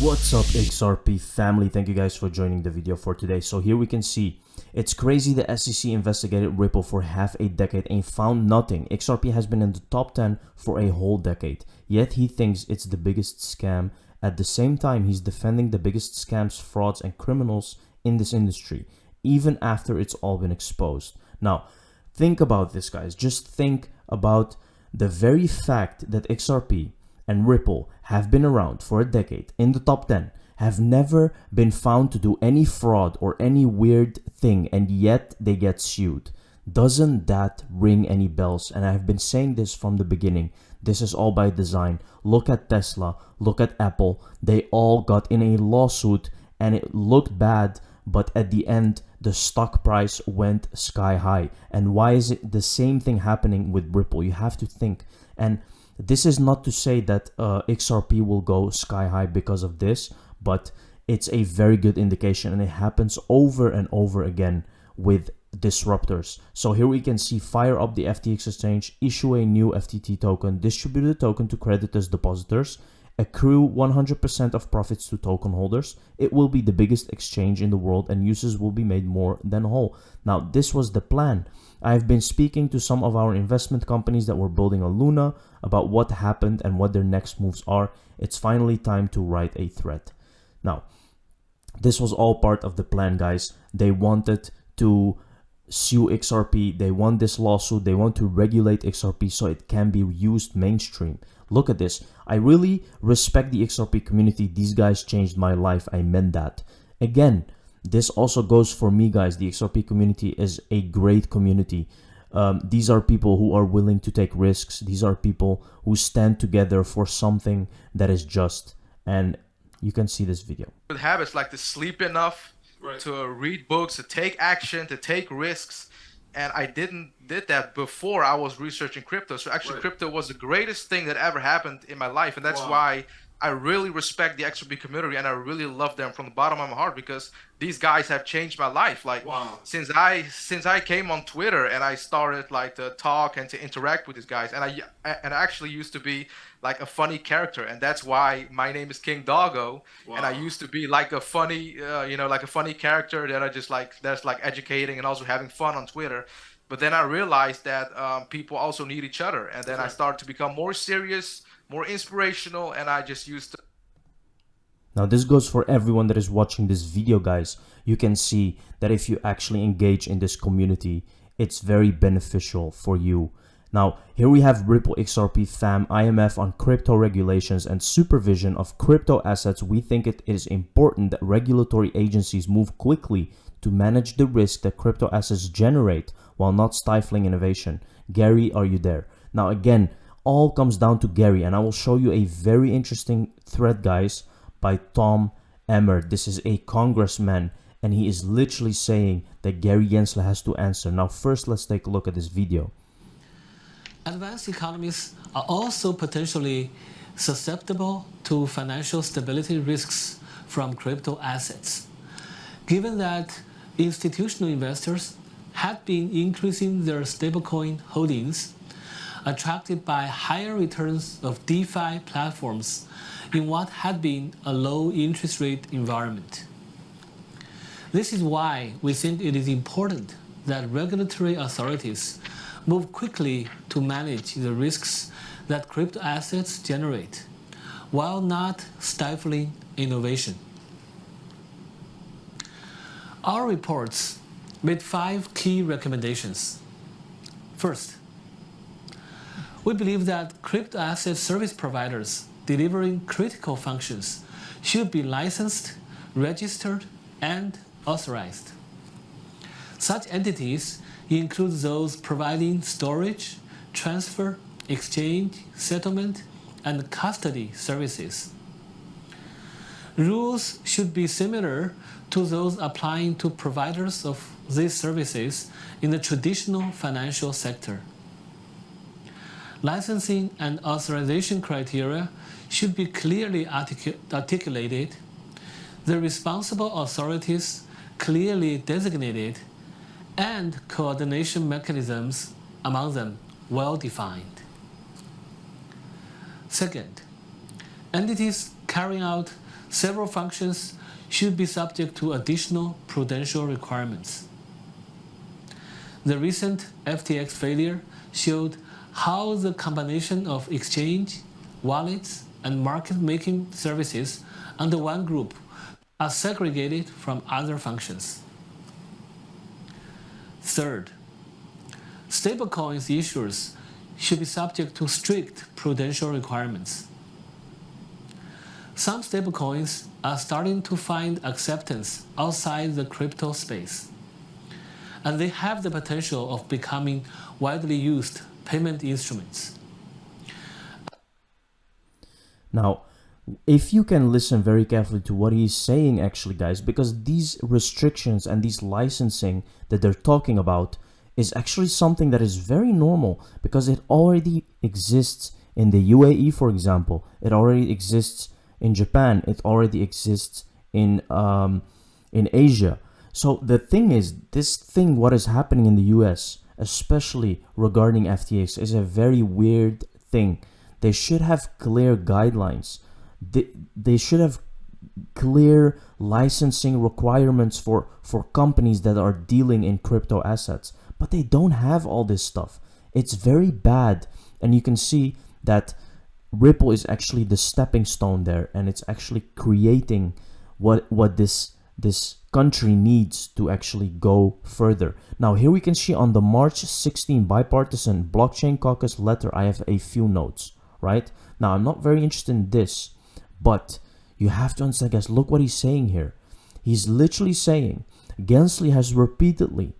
What's up, XRP family? Thank you guys for joining the video for today. So here we can see it's crazy the SEC investigated Ripple for half a decade and found nothing. XRP has been in the top 10 for a whole decade, yet he thinks it's the biggest scam. At the same time, he's defending the biggest scams, frauds and criminals in this industry, even after it's all been exposed. Now, think about this, guys. Just think about the very fact that XRP and Ripple have been around for a decade in the top 10, have never been found to do any fraud or any weird thing, and yet they get sued. Doesn't that ring any bells? And I've been saying this from the beginning. This is all by design. Look at Tesla, look at Apple. They all got in a lawsuit and it looked bad, but at the end the stock price went sky high. And why is it the same thing happening with Ripple? You have to think. And this is not to say that XRP will go sky high because of this, but it's a very good indication, and it happens over and over again with disruptors. So here we can see fire up the FTX exchange, issue a new FTT token, distribute the token to creditors, depositors, accrue 100% of profits to token holders. It will be the biggest exchange in the world and users will be made more than whole. Now, this was the plan. I've been speaking to some of our investment companies that were building on Luna about what happened and what their next moves are. It's finally time to write a threat. Now, this was all part of the plan, guys. They wanted to sue XRP. They want this lawsuit. They want to regulate XRP so it can be used mainstream. Look at this. I really respect the XRP community. These guys changed my life. I meant that. Again, this also goes for me, guys. The XRP community is a great community. These are people who are willing to take risks. These are people who stand together for something that is just. And you can see this video. With habits like to sleep enough, right, to read books, to take action, to take risks. And I did that before I was researching crypto. So actually, right, crypto was the greatest thing that ever happened in my life. And that's why I really respect the XRP community, and I really love them from the bottom of my heart, because these guys have changed my life. Like, since I came on Twitter and I started like to talk and to interact with these guys, and I actually used to be like a funny character, and that's why my name is King Doggo. And I used to be like a funny, like a funny character that I just like, that's like educating and also having fun on Twitter. But then I realized that people also need each other, and then I started to become more serious, more inspirational, and I just used to. Now this goes for everyone that is watching this video, guys. You can see that if you actually engage in this community, it's very beneficial for you. Now here we have Ripple XRP fam, IMF on crypto regulations and supervision of crypto assets. We think it is important that regulatory agencies move quickly to manage the risk that crypto assets generate while not stifling innovation. Gary, are you there? Now again, all comes down to Gary, and I will show you a very interesting thread, guys, by Tom Emmer. This is a congressman, and he is literally saying that Gary Gensler has to answer. Now first, let's take a look at this video. Advanced economies are also potentially susceptible to financial stability risks from crypto assets. Given that institutional investors have been increasing their stablecoin holdings, attracted by higher returns of DeFi platforms in what had been a low interest rate environment. This is why we think it is important that regulatory authorities move quickly to manage the risks that crypto assets generate, while not stifling innovation. Our reports made 5 key recommendations. First, we believe that crypto asset service providers delivering critical functions should be licensed, registered, and authorized. Such entities include those providing storage, transfer, exchange, settlement, and custody services. Rules should be similar to those applying to providers of these services in the traditional financial sector. Licensing and authorization criteria should be clearly articulated, the responsible authorities clearly designated, and coordination mechanisms among them well defined. Second, entities carrying out several functions should be subject to additional prudential requirements. The recent FTX failure showed how the combination of exchange, wallets, and market-making services under one group are segregated from other functions. Third, stablecoins issuers should be subject to strict prudential requirements. Some stablecoins are starting to find acceptance outside the crypto space, and they have the potential of becoming widely used payment instruments. Now, if you can listen very carefully to what he's saying actually, guys, because these restrictions and these licensing that they're talking about is actually something that is very normal because it already exists in the UAE, for example. It already exists in Japan. It already exists in Asia. So the thing is, what is happening in the US, especially regarding FTX, is a very weird thing. They should have clear guidelines. They should have clear licensing requirements for companies that are dealing in crypto assets. But they don't have all this stuff. It's very bad. And you can see that Ripple is actually the stepping stone there. And it's actually creating what this country needs to actually go further. Now here we can see on the March 16 bipartisan blockchain caucus letter, I have a few notes, right? Now I'm not very interested in this, but you have to understand, guys, look what he's saying here. He's literally saying Gensler has repeatedly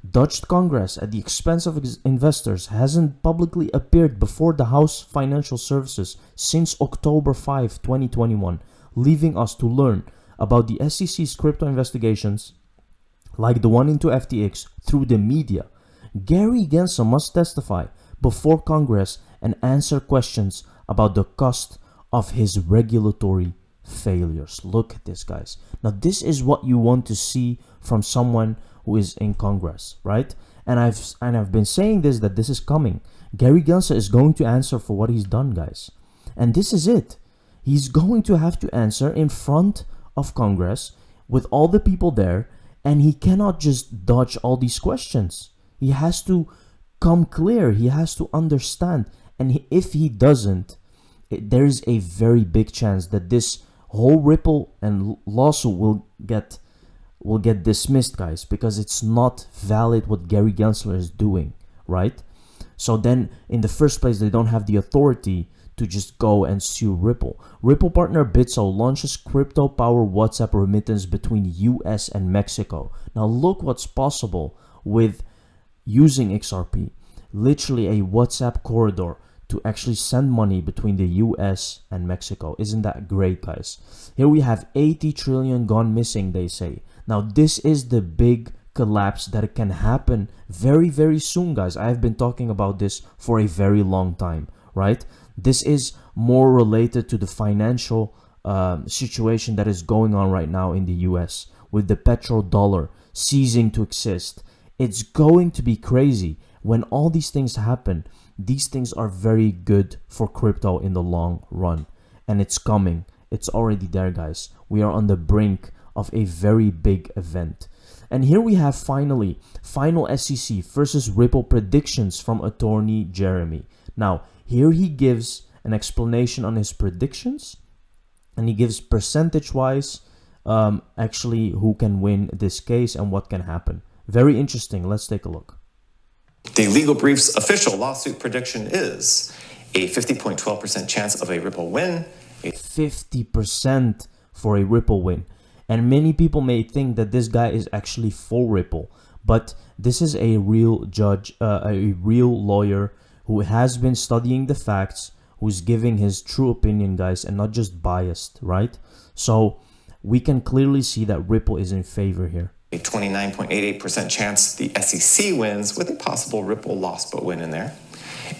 dodged Congress at the expense of investors, hasn't publicly appeared before the House Financial Services since October 5, 2021, leaving us to learn about the SEC's crypto investigations, like the one into FTX, through the media. Gary Gensler must testify before Congress and answer questions about the cost of his regulatory failures. Look at this, guys. Now, this is what you want to see from someone who is in Congress, right? And I've been saying this, that this is coming. Gary Gensler is going to answer for what he's done, guys. And this is it. He's going to have to answer in front of Congress with all the people there, and he cannot just dodge all these questions. He has to come clear. He has to understand. And if he doesn't, there is a very big chance that this whole Ripple and lawsuit will get dismissed, guys, because it's not valid what Gary Gensler is doing, right? So then in the first place, they don't have the authority to just go and sue Ripple. Ripple partner Bitso launches crypto-powered WhatsApp remittance between US and Mexico. Now look what's possible with using XRP. Literally a WhatsApp corridor to actually send money between the US and Mexico. Isn't that great, guys? Here we have 80 trillion gone missing, they say. Now this is the big collapse that can happen very, very soon, guys. I've been talking about this for a very long time, right? This is more related to the financial situation that is going on right now in the US with the petrodollar ceasing to exist. It's going to be crazy. When all these things happen, these things are very good for crypto in the long run. And it's coming. It's already there, guys. We are on the brink of a very big event. And here we have final SEC versus Ripple predictions from attorney Jeremy. Now, here he gives an explanation on his predictions, and he gives percentage-wise actually who can win this case and what can happen. Very interesting. Let's take a look. The legal brief's official lawsuit prediction is a 50.12% chance of a Ripple win. 50% for a Ripple win. And many people may think that this guy is actually for Ripple, but this is a real judge, a real lawyer who has been studying the facts, who's giving his true opinion, guys, and not just biased, right? So we can clearly see that Ripple is in favor here. A 29.88% chance the SEC wins, with a possible Ripple loss but win in there.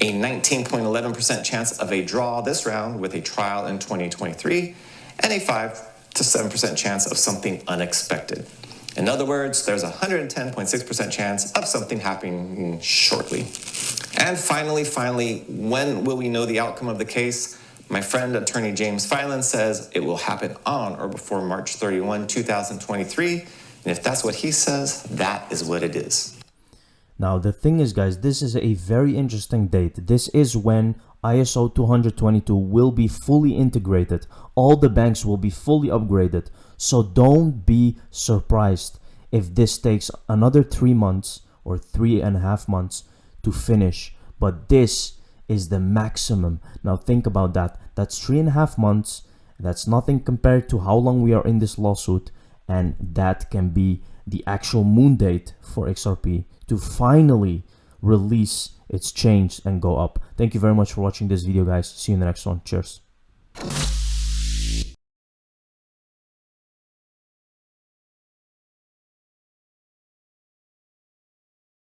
A 19.11% chance of a draw this round with a trial in 2023, and a 5 to 7% chance of something unexpected. In other words, there's a 110.6% chance of something happening shortly. And finally, when will we know the outcome of the case? My friend, attorney James Filan, says it will happen on or before March 31, 2023. And if that's what he says, that is what it is. Now, the thing is, guys, this is a very interesting date. This is when ISO 20022 will be fully integrated. All the banks will be fully upgraded. So don't be surprised if this takes another 3 months or 3.5 months to finish. But this is the maximum. Now think about that. That's 3.5 months. That's nothing compared to how long we are in this lawsuit. And that can be the actual moon date for XRP to finally release its change and go up. Thank you very much for watching this video, guys. See you in the next one. Cheers.